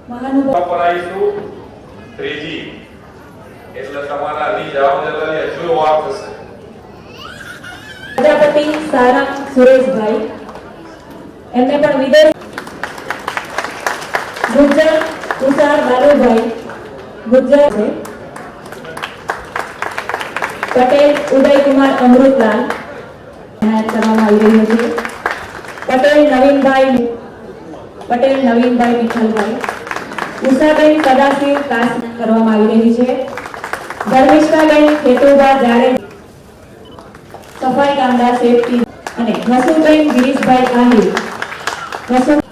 મહાનુભાવ ત્રીજી એટલે તમારા ની જવાબદારી હજુ વાર થશે. પ્રજાપતિ સારંગ સુરેશભાઈ એમને પણ વિદેશ. ગુજ્જર તુષાર બાલુભાઈ ગુજ્જર છે. પટેલ ઉદયકુમાર અમૃતલાલ કરવામાં આવી રહ્યું છે. પટેલ નવીનભાઈ મિથલભાઈ ઉષાબેન સદાશિવ કાસ કરવામાં આવી રહી છે. ધર્મિષ્ઠાબેન ખેતુભા જાડેજા સફાઈ કામદાર સેફટી અને વસુબેન ગિરીશભાઈ આહિર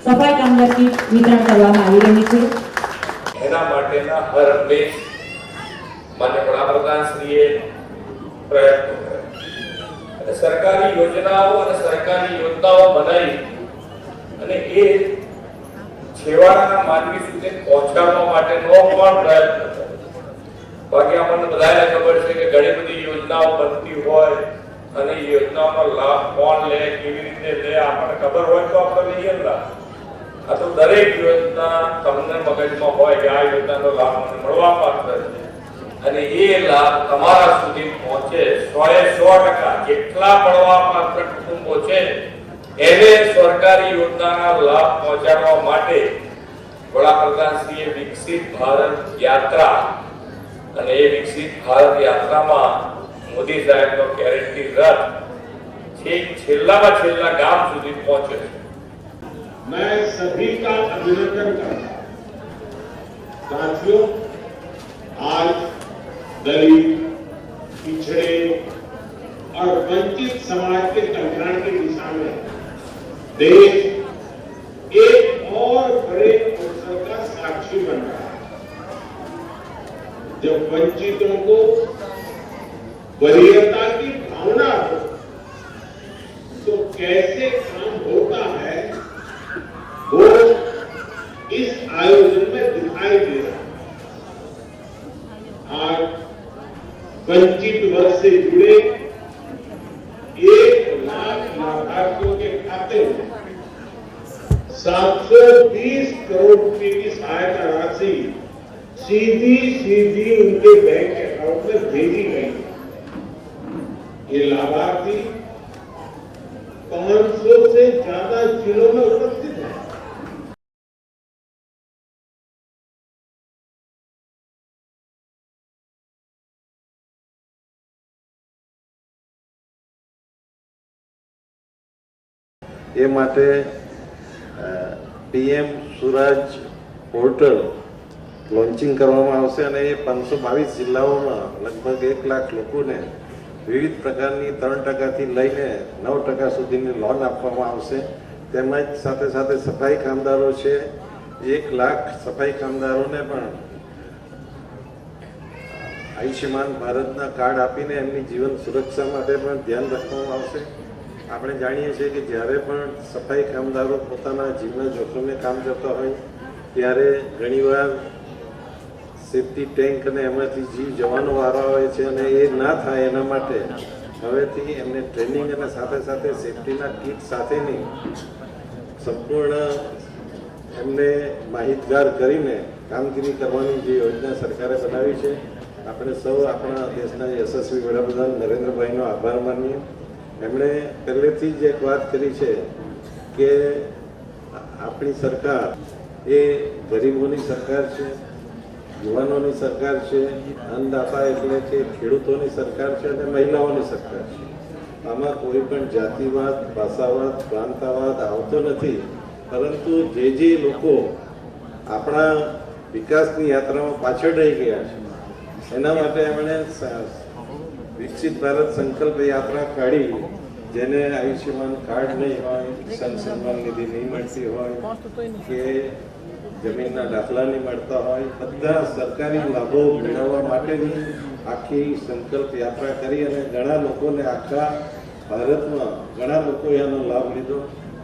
સફાઈ કામદાર કીટ વિતરણ કરવામાં આવી રહી છે. એના માટેના હર હંમેશ માન્ય વડાપ્રધાન શ્રીએ પ્રયત્નો કર્યા અને સરકારી યોજનાઓ અને સરકારી યોજનાઓ બનાવી અને એ છેવાડાના માનવી સુધી પહોંચાડવા માટેનો પણ પ્રયત્ન કર્યો. બાકી આપણને બધાને ખબર છે કે ઘણી બધી યોજનાઓ બનતી હોય અને યોજનાઓનો લાભ કોણ લે, કેવી રીતે લે, આપણને ખબર હોય તો આપણે લઈએ લાભ. આ તો દરેક યોજના તમને મગજમાં હોય કે આ યોજનાનો લાભ મને મળવા પાત્ર છે અને એ લાભ તમારા સુધી પહોંચે 100% જેટલા મળવા પાત્ર કુટુંબો છે એને સરકારી યોજનાના લાભ પહોંચાડવા માટે વડાપ્રધાન શ્રીએ વિકસિત ભારત યાત્રા અને એ વિકસિત ભારત યાત્રામાં મોદી સાહેબનો ગેરંટી રથ છેક છેલ્લામાં છેલ્લા ગામ સુધી પહોંચે છે. मैं सभी का अभिनंदन करता हूं. साथियों, आज दलित, पिछड़े और वंचित समाज के कल्याण की दिशा में देश एक और बड़े अवसर का साक्षी बन रहा है. जब वंचितों को वरीयता की भावना हो तो कैसे काम होता है वो इस आयोजन में दिखाई दे रहा है. आज वंचित वर्ग से जुड़े 1 लाख लाभार्थियों के खाते में 720 करोड़ रुपए की सहायता राशि सीधी उनके बैंक अकाउंट में भेजी गई. ये लाभार्थी 500 से ज्यादा जिलों में उपस्थित है. એ માટે પીએમ સ્વરાજ પોર્ટલ લોન્ચિંગ કરવામાં આવશે અને એ 522 જિલ્લાઓમાં લગભગ 1 લાખ લોકોને વિવિધ પ્રકારની 3% લઈને 9% સુધીની લોન આપવામાં આવશે. તેમજ સાથે સાથે સફાઈ કામદારો છે 1 લાખ સફાઈ કામદારોને પણ આયુષ્યમાન ભારતના કાર્ડ આપીને એમની જીવન સુરક્ષા માટે પણ ધ્યાન રાખવામાં આવશે. આપણે જાણીએ છીએ કે જ્યારે પણ સફાઈ કામદારો પોતાના જીવના જોખમે કામ કરતા હોય ત્યારે ઘણીવાર સેફ્ટી ટેન્ક અને એમાંથી જીવ જવાનો વારો આવે છે અને એ ના થાય એના માટે હવેથી એમને ટ્રેનિંગ અને સાથે સાથે સેફ્ટીના કીટ સાથેની સંપૂર્ણ એમને માહિતગાર કરીને કામગીરી કરવાની જે યોજના સરકારે બનાવી છે. આપણે સૌ આપણા દેશના યશસ્વી વડાપ્રધાન નરેન્દ્રભાઈનો આભાર માનીએ. એમણે પહેલેથી જ એક વાત કરી છે કે આપણી સરકાર એ ગરીબોની સરકાર છે, યુવાનોની સરકાર છે, અન્નદાતા એટલે કે ખેડૂતોની સરકાર છે અને મહિલાઓની સરકાર છે. આમાં કોઈ પણ જાતિવાદ, ભાષાવાદ, પ્રાંતવાદ આવતો નથી. પરંતુ જે લોકો આપણા વિકાસની યાત્રામાં પાછળ રહી ગયા છે એના માટે એમણે વિકસિત ભારત સંકલ્પ યાત્રા કાઢી, જેને આયુષ્યમાન કાર્ડ નહીં હોય, કિસાન સન્માન નિધિ નહીં મળતી હોય કે જમીનના દાખલા નહીં મળતા હોય, બધા સરકારી લાભો મેળવવા માટેની આખી સંકલ્પ યાત્રા કરી અને ઘણા લોકોને આખા ભારતમાં ઘણા લોકોએ આનો લાભ લીધો.